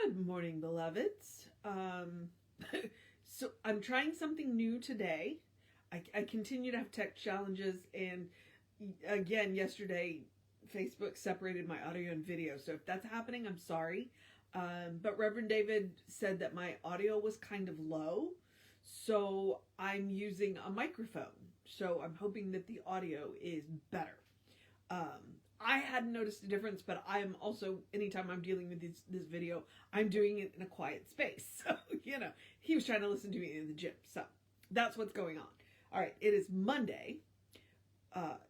Good morning, beloveds. So I'm trying something new today. I continue to have tech challenges, and again, yesterday, Facebook separated my audio and video. So if that's happening, I'm sorry. But Reverend David said that my audio was kind of low, so I'm using a microphone. So I'm hoping that the audio is better. I hadn't noticed a difference, but I'm also, anytime I'm dealing with this video, I'm doing it in a quiet space. So, he was trying to listen to me in the gym. So that's what's going on. All right, it is Monday.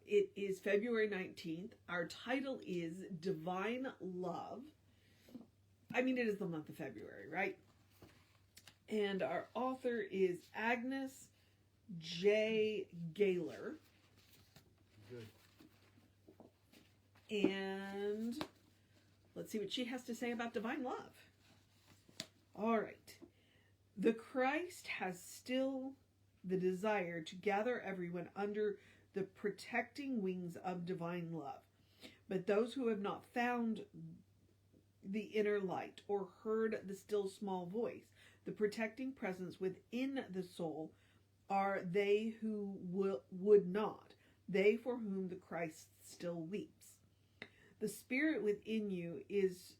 It is February 19th. Our title is Divine Love. I mean, it is the month of February, right? And our author is Agnes J. Gaylor. Good. And let's see what she has to say about divine love. All right. The Christ has still the desire to gather everyone under the protecting wings of divine love. But those who have not found the inner light or heard the still small voice, the protecting presence within the soul, are they who would not, they for whom the Christ still weeps. The Spirit within you is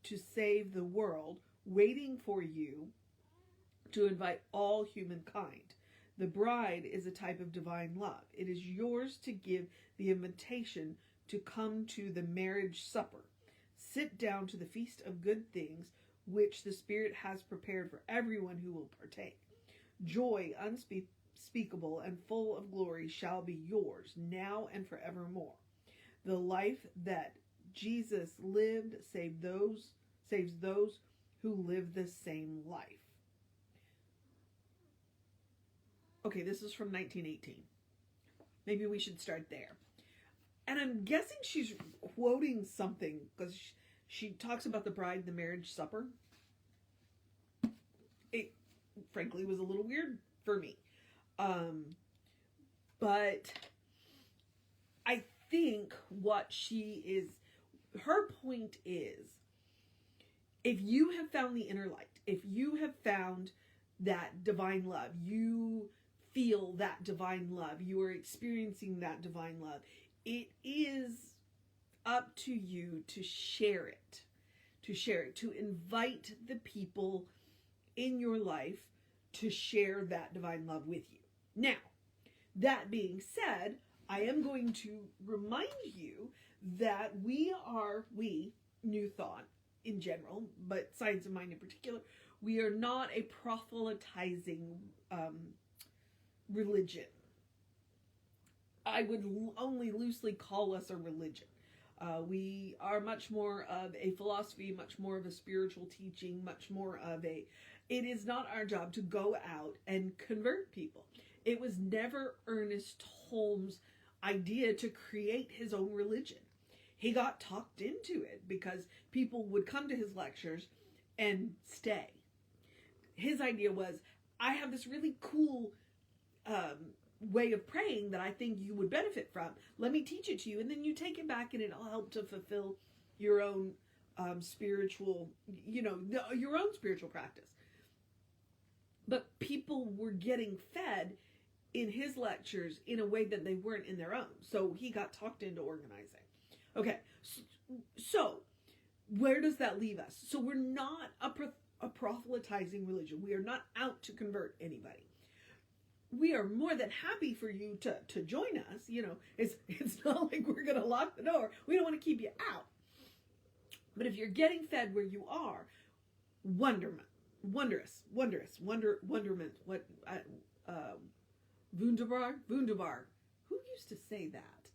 to save the world, waiting for you to invite all humankind. The bride is a type of divine love. It is yours to give the invitation to come to the marriage supper. Sit down to the feast of good things, which the Spirit has prepared for everyone who will partake. Joy unspeakable and full of glory shall be yours, now and forevermore. The life that Jesus lived saves those who live the same life. Okay, this is from 1918. Maybe we should start there. And I'm guessing she's quoting something because she talks about the bride and the marriage supper. It, frankly, was a little weird for me. But I think what her point is, if you have found the inner light, if you have found that divine love, you feel that divine love, you are experiencing that divine love, it is up to you to share it, to invite the people in your life to share that divine love with you. Now, that being said, I am going to remind you that we, New Thought in general, but Science of Mind in particular, we are not a proselytizing religion. I would only loosely call us a religion. We are much more of a philosophy, much more of a spiritual teaching, much more of it is not our job to go out and convert people. It was never Ernest Holmes' idea to create his own religion. He got talked into it because people would come to his lectures and stay. His idea was, I have this really cool way of praying that I think you would benefit from. Let me teach it to you, and then you take it back and it'll help to fulfill your own spiritual, your own spiritual practice. But people were getting fed in his lectures in a way that they weren't in their own. So he got talked into organizing. Okay, so where does that leave us? So we're not a proselytizing religion. We are not out to convert anybody. We are more than happy for you to join us. It's not like we're going to lock the door. We don't want to keep you out. But if you're getting fed where you are, wonderment. Wunderbar. Who used to say that?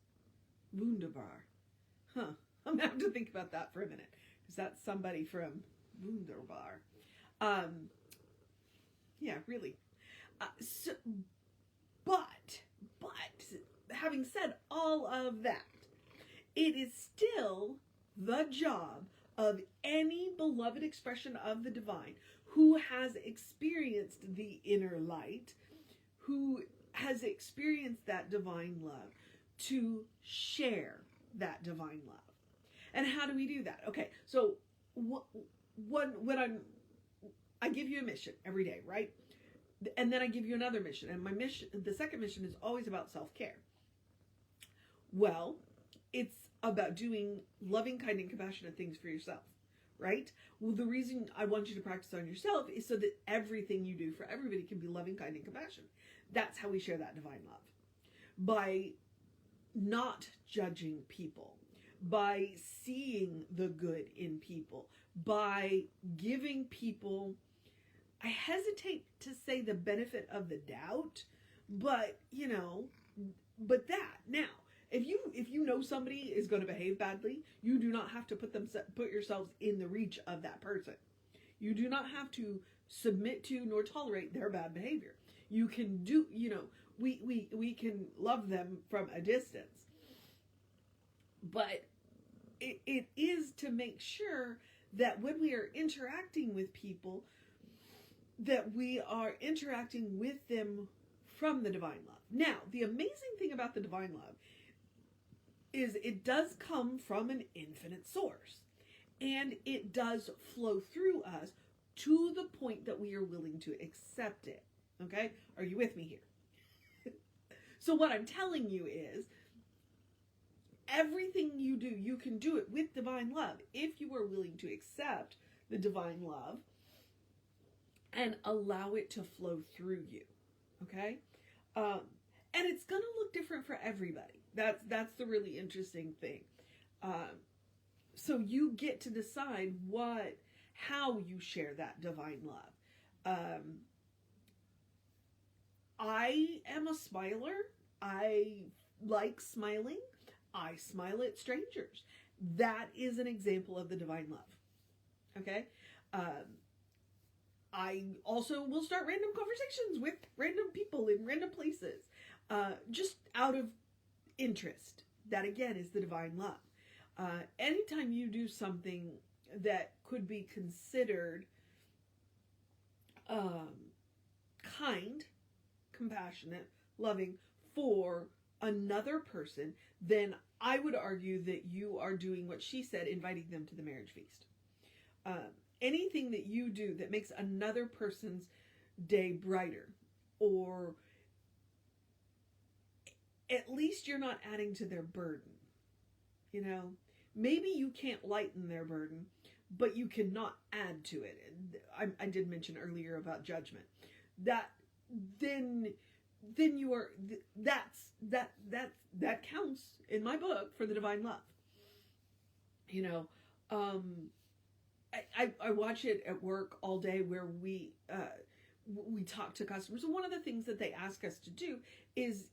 Wunderbar. Huh. I'm going to have to think about that for a minute, because that's somebody from Wunderbar. Yeah, really. But having said all of that, it is still the job of any beloved expression of the divine who has experienced the inner light, who has experienced that divine love, to share that divine love. And how do we do that? Okay, so I give you a mission every day, right? And then I give you another mission, and the second mission is always about self-care. Well, it's about doing loving, kind, and compassionate things for yourself, right? Well, the reason I want you to practice on yourself is so that everything you do for everybody can be loving, kind, and compassionate. That's how we share that divine love. By not judging people, by seeing the good in people, by giving people, I hesitate to say the benefit of the doubt, but that now, if you know somebody is going to behave badly, you do not have to put yourselves in the reach of that person. You do not have to submit to nor tolerate their bad behavior. You can do, we can love them from a distance, but it is to make sure that when we are interacting with people, that we are interacting with them from the divine love. Now, the amazing thing about the divine love is it does come from an infinite source, and it does flow through us to the point that we are willing to accept it. Okay? Are you with me here? So what I'm telling you is, everything you do, you can do it with divine love if you are willing to accept the divine love and allow it to flow through you. Okay? And it's going to look different for everybody. That's the really interesting thing. So you get to decide how you share that divine love. I am a smiler. I like smiling. I smile at strangers. That is an example of the divine love. Okay? I also will start random conversations with random people in random places, just out of interest. That again is the divine love. Anytime you do something that could be considered kind, compassionate, loving for another person, then I would argue that you are doing what she said, inviting them to the marriage feast. Anything that you do that makes another person's day brighter, or at least you're not adding to their burden. Maybe you can't lighten their burden, but you cannot add to it. I did mention earlier about judgment. That you are, that counts in my book for the divine love. I watch it at work all day, where we talk to customers, and one of the things that they ask us to do is,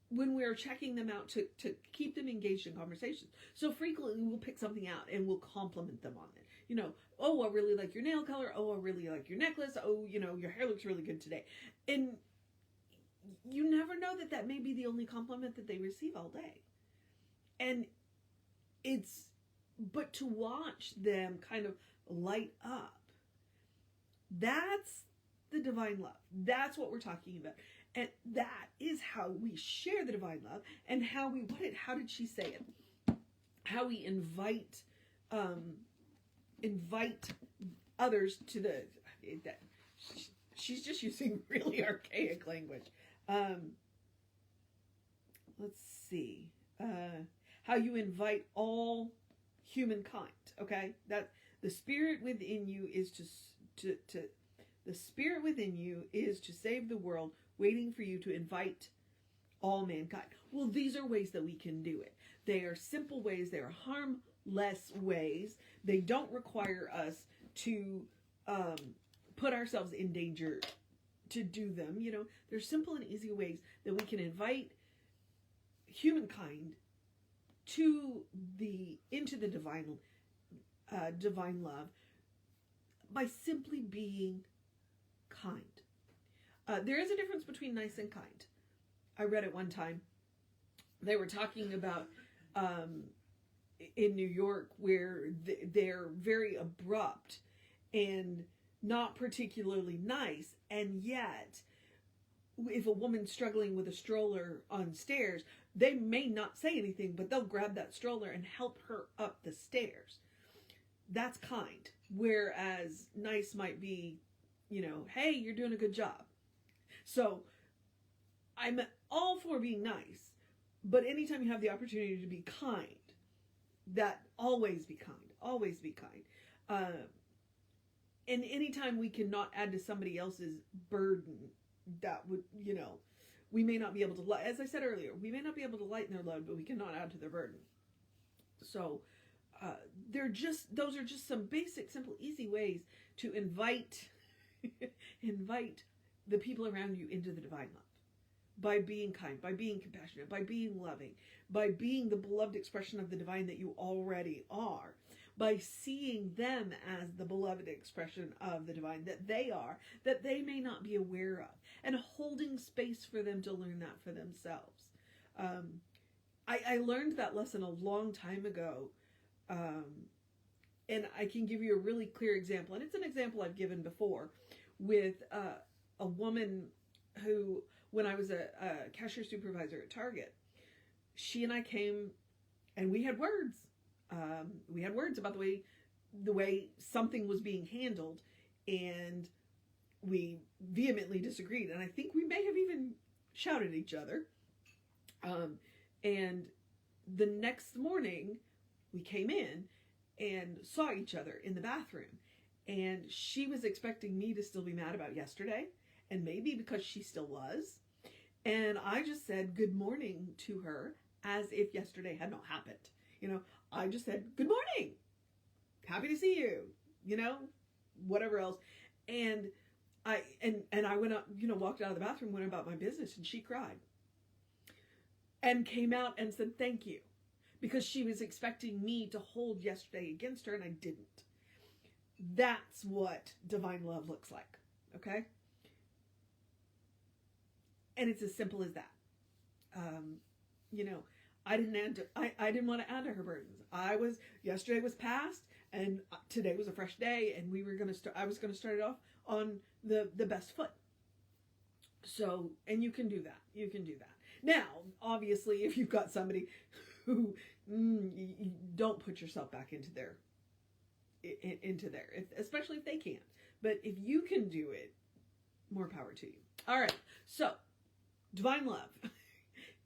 when we're checking them out, to keep them engaged in conversations. So frequently we'll pick something out and we'll compliment them on it. Oh, I really like your nail color. Oh, I really like your necklace. Oh, your hair looks really good today. And you never know that may be the only compliment that they receive all day. And but to watch them kind of light up, that's the divine love. That's what we're talking about. And that is how we share the divine love, and how did she say it? How we invite others to she's just using really archaic language. Let's see. How you invite all humankind. Okay? That the spirit within you is the spirit within you is to save the world, waiting for you to invite all mankind. Well, these are ways that we can do it. They are simple ways. They are harmless ways. They don't require us to put ourselves in danger to do them. They're simple and easy ways that we can invite humankind into the divine love by simply being kind. There is a difference between nice and kind. I read it one time. They were talking about in New York, where they're very abrupt and not particularly nice, and yet if a woman's struggling with a stroller on stairs, they may not say anything, but they'll grab that stroller and help her up the stairs. That's kind. Whereas nice might be, hey, you're doing a good job. So I'm all for being nice, but anytime you have the opportunity to be kind, that always be kind. Always be kind. And anytime we cannot add to somebody else's burden, that would, we may not be able to, as I said earlier, we may not be able to lighten their load, but we cannot add to their burden. So those are just some basic, simple, easy ways to invite the people around you into the divine love. By being kind, by being compassionate, by being loving, by being the beloved expression of the divine that you already are, by seeing them as the beloved expression of the divine that they are, that they may not be aware of, and holding space for them to learn that for themselves. I learned that lesson a long time ago, and I can give you a really clear example, and it's an example I've given before, with a woman who, when I was a cashier supervisor at Target, she and I came and we had words. We had words about the way something was being handled, and we vehemently disagreed. And I think we may have even shouted at each other. And the next morning, we came in and saw each other in the bathroom. And she was expecting me to still be mad about yesterday, and maybe because she still was. And I just said good morning to her as if yesterday had not happened. I just said, good morning. Happy to see you. Whatever else. And I went out, walked out of the bathroom, went about my business, and she cried. And came out and said thank you. Because she was expecting me to hold yesterday against her, and I didn't. That's what divine love looks like. Okay? And it's as simple as that. I didn't want to add to her burdens. Yesterday was past, and today was a fresh day, and I was going to start it off on the best foot. So, and you can do that. You can do that. Now, obviously, if you've got somebody who you don't put yourself back into there, especially if they can't. But if you can do it, more power to you. All right. So, divine love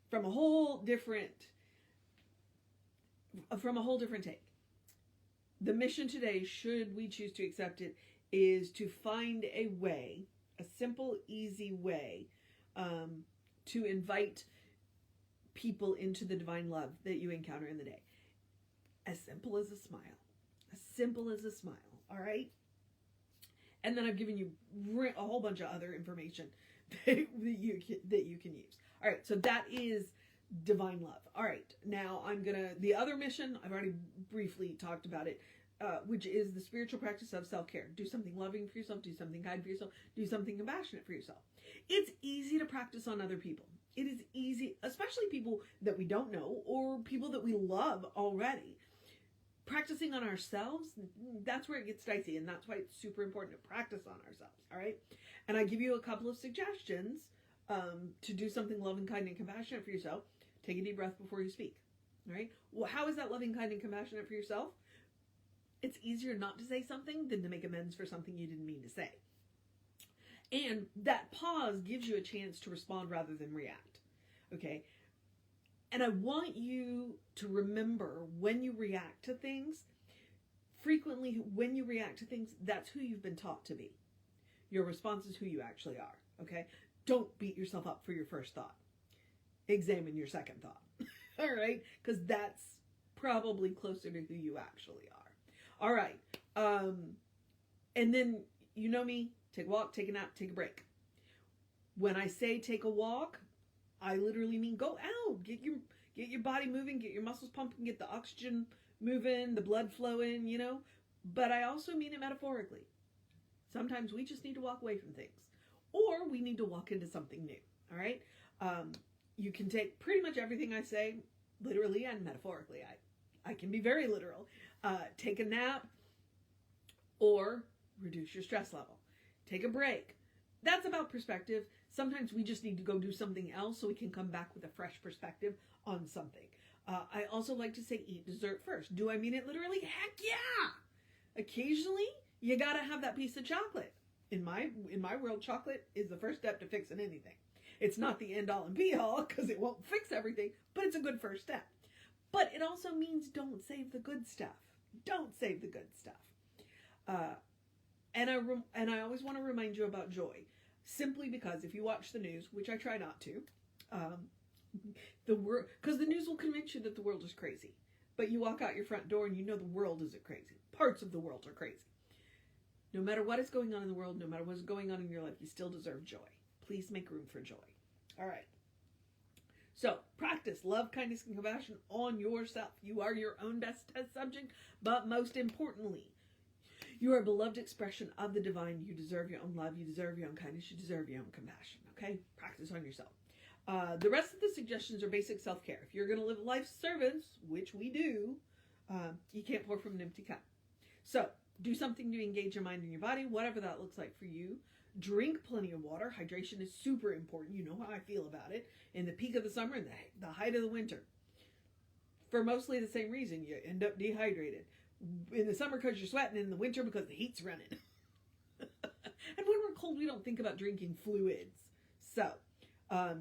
from a whole different take. The mission today, should we choose to accept it, is to find a way, a simple, easy way, to invite people into the divine love that you encounter in the day. As simple as a smile. As simple as a smile. All right? And then I've given you a whole bunch of other information that you can use. All right, so that is divine love. All right, now the other mission, I've already briefly talked about it, which is the spiritual practice of self-care. Do something loving for yourself, do something kind for yourself, do something compassionate for yourself. It's easy to practice on other people. It is easy, especially people that we don't know or people that we love already. Practicing on ourselves, that's where it gets dicey, and that's why it's super important to practice on ourselves, all right? And I give you a couple of suggestions to do something loving, kind, and compassionate for yourself. Take a deep breath before you speak, all right? Well, how is that loving, kind, and compassionate for yourself? It's easier not to say something than to make amends for something you didn't mean to say. And that pause gives you a chance to respond rather than react, okay? And I want you to remember when you react to things, frequently when you react to things, that's who you've been taught to be. Your response is who you actually are, okay? Don't beat yourself up for your first thought. Examine your second thought, all right? Because that's probably closer to who you actually are. All right. And then, you know me, take a walk, take a nap, take a break. When I say take a walk, I literally mean go out, get your body moving, get your muscles pumping, get the oxygen moving, the blood flowing, But I also mean it metaphorically. Sometimes we just need to walk away from things, or we need to walk into something new. All right. You can take pretty much everything I say literally and metaphorically. I can be very literal. Take a nap, or reduce your stress level. Take a break. That's about perspective. Sometimes we just need to go do something else so we can come back with a fresh perspective on something. I also like to say eat dessert first. Do I mean it literally? Heck yeah! Occasionally, you gotta have that piece of chocolate. In my world, chocolate is the first step to fixing anything. It's not the end all and be all because it won't fix everything, but it's a good first step. But it also means don't save the good stuff. Don't save the good stuff. And I always want to remind you about joy, simply because if you watch the news, which I try not to, because the news will convince you that the world is crazy. But you walk out your front door and you know the world isn't crazy. Parts of the world are crazy. No matter what is going on in the world, no matter what is going on in your life, you still deserve joy. Please make room for joy. All right. So practice love, kindness, and compassion on yourself. You are your own best test subject, but most importantly, you are a beloved expression of the divine. You deserve your own love. You deserve your own kindness. You deserve your own compassion. Okay? Practice on yourself. The rest of the suggestions are basic self-care. If you're going to live life's servants, which we do, you can't pour from an empty cup. So do something to engage your mind and your body, whatever that looks like for you. Drink plenty of water. Hydration is super important. You know how I feel about it. In the peak of the summer and the height of the winter. For mostly the same reason, you end up dehydrated. In the summer because you're sweating, in the winter because the heat's running. And when we're cold, we don't think about drinking fluids. So,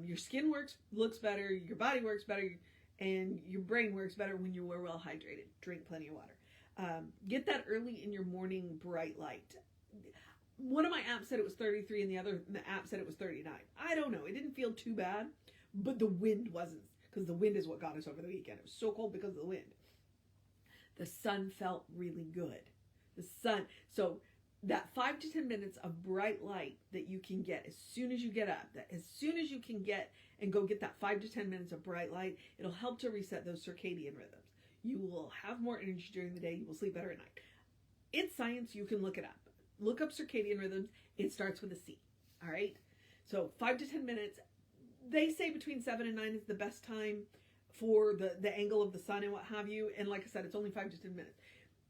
your skin looks better, your body works better, and your brain works better when you are well hydrated. Drink plenty of water. Get that early in your morning bright light. One of my apps said it was 33 and the other app said it was 39. I don't know. It didn't feel too bad, but the wind wasn't, because the wind is what got us over the weekend. It was so cold because of the wind. The sun felt really good. The sun. So that 5 to 10 minutes of bright light that you can get as soon as you get up, that as soon as you can get and go get that 5 to 10 minutes of bright light, it'll help to reset those circadian rhythms. You will have more energy during the day. You will sleep better at night. It's science. You can look it up. Look up circadian rhythms. It starts with a C. All right. So 5 to 10 minutes. They say between 7 and 9 is the best time for the angle of the sun and what have you. And like I said, it's only 5 to 10 minutes.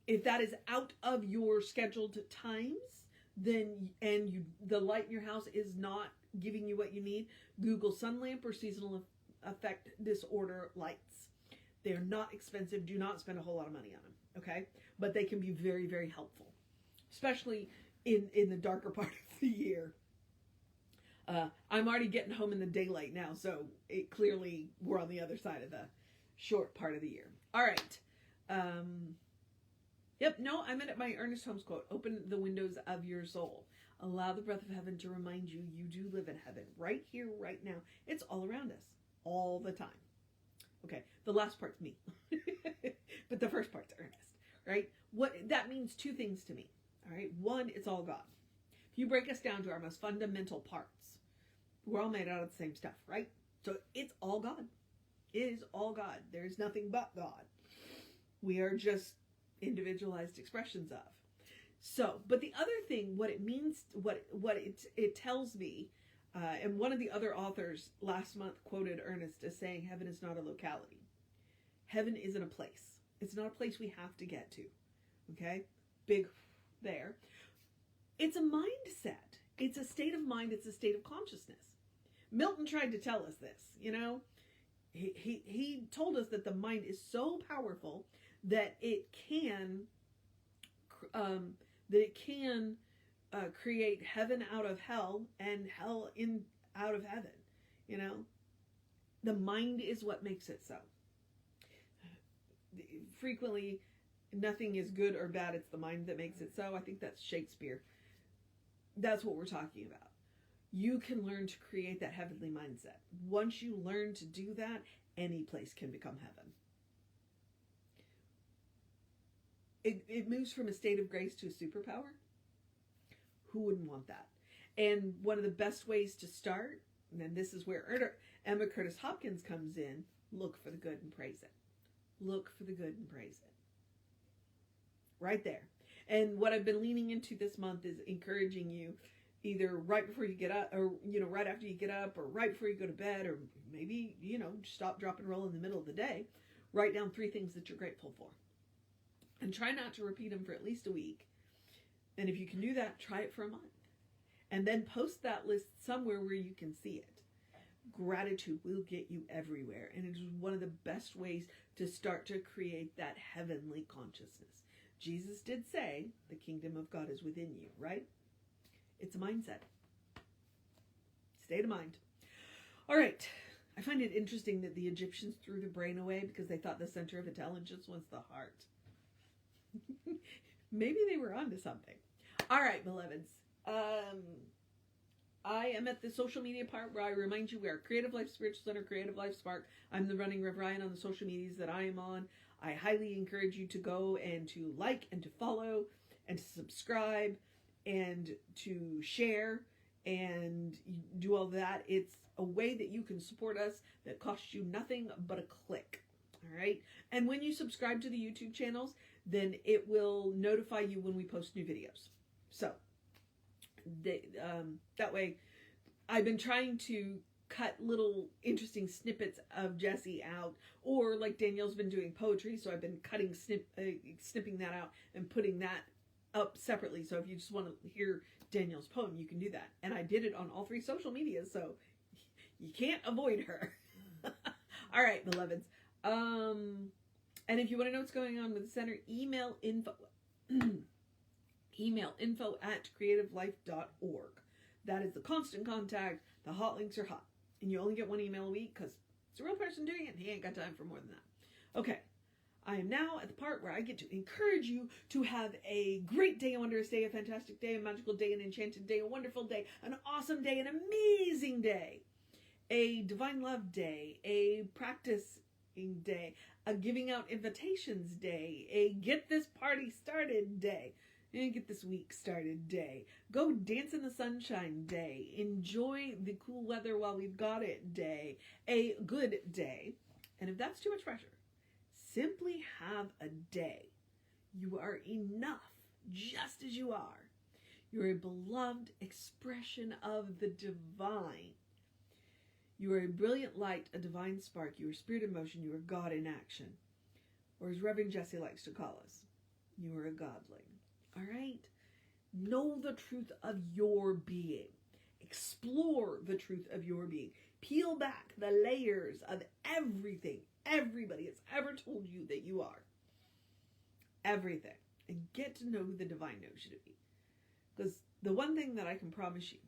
If that is out of your scheduled times, then the light in your house is not giving you what you need, Google sun lamp or seasonal affect disorder lights. They're not expensive. Do not spend a whole lot of money on them. Okay. But they can be very, very helpful, especially in the darker part of the year. I'm already getting home in the daylight now, so it clearly we're on the other side of the short part of the year. All right. Yep, no, I'm at my Ernest Holmes quote. Open the windows of your soul. Allow the breath of heaven to remind you do live in heaven. Right here, right now. It's all around us. All the time. Okay, the last part's me. But the first part's Ernest, right? What that means two things to me. All right, one, it's all God. If you break us down to our most fundamental parts, we're all made out of the same stuff, right? So it's all God. It is all God. There's nothing but God. We are just individualized expressions of. So, but the other thing, what it means, what it tells me, and one of the other authors last month quoted Ernest as saying, heaven is not a locality. Heaven isn't a place. It's not a place we have to get to. Okay? Big there. It's a mindset. It's a state of mind. It's a state of consciousness. Milton tried to tell us this, you know. He told us that the mind is so powerful that it can create heaven out of hell and hell out of heaven. You know, the mind is what makes it so. Frequently, nothing is good or bad. It's the mind that makes it so. I think that's Shakespeare. That's what we're talking about. You can learn to create that heavenly mindset. Once you learn to do that, any place can become heaven. It moves from a state of grace to a superpower. Who wouldn't want that? And one of the best ways to start, and this is where Emma Curtis Hopkins comes in, look for the good and praise it. Look for the good and praise it. Right there. And what I've been leaning into this month is encouraging you either right before you get up, or, you know, right after you get up, or right before you go to bed, or maybe, you know, stop, drop, and roll in the middle of the day. Write down 3 things that you're grateful for. And try not to repeat them for at least a week. And if you can do that, try it for a month. And then post that list somewhere where you can see it. Gratitude will get you everywhere. And it is one of the best ways to start to create that heavenly consciousness. Jesus did say the kingdom of God is within you, right? It's a mindset. State of mind. All right. I find it interesting that the Egyptians threw the brain away because they thought the center of intelligence was the heart. Maybe they were onto something. All right, beloveds. I am at the social media part where I remind you we are Creative Life Spiritual Center, Creative Life Spark. I'm the running Rev Ryan on the social medias that I am on. I highly encourage you to go and to like and to follow and to subscribe and to share and do all that. It's a way that you can support us that costs you nothing but a click. All right. And when you subscribe to the YouTube channels, then it will notify you when we post new videos. So that way, I've been trying to cut little interesting snippets of Jessie out, or like Danielle's been doing poetry, so I've been snipping that out and putting that up separately. So if you just want to hear Danielle's poem, you can do that. And I did it on all 3 social medias, so you can't avoid her. All right, beloveds. And if you want to know what's going on with the center, email info at creativelife.org. That is the constant contact. The hot links are hot. And you only get 1 email a week because it's a real person doing it and he ain't got time for more than that. Okay. I am now at the part where I get to encourage you to have a great day, a wondrous day, a fantastic day, a magical day, an enchanted day, a wonderful day, an awesome day, an amazing day, a divine love day, a practicing day, a giving out invitations day, a get this party started day, and get this week started day, go dance in the sunshine day, enjoy the cool weather while we've got it day, a good day. And if that's too much pressure, simply have a day. You are enough just as you are. You're a beloved expression of the divine. You are a brilliant light, a divine spark. You are spirit in motion. You are God in action. Or as Reverend Jessie likes to call us, you are a godling. All right? Know the truth of your being. Explore the truth of your being. Peel back the layers of everything everybody has ever told you that you are. Everything. And get to know who the divine knows you to be. Because the one thing that I can promise you,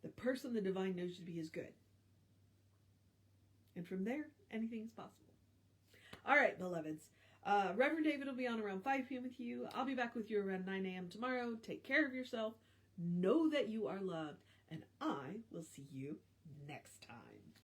the person the divine knows you to be is good. And from there, anything's possible. All right, beloveds. Reverend David will be on around 5 p.m. with you. I'll be back with you around 9 a.m. tomorrow. Take care of yourself. Know that you are loved. And I will see you next time.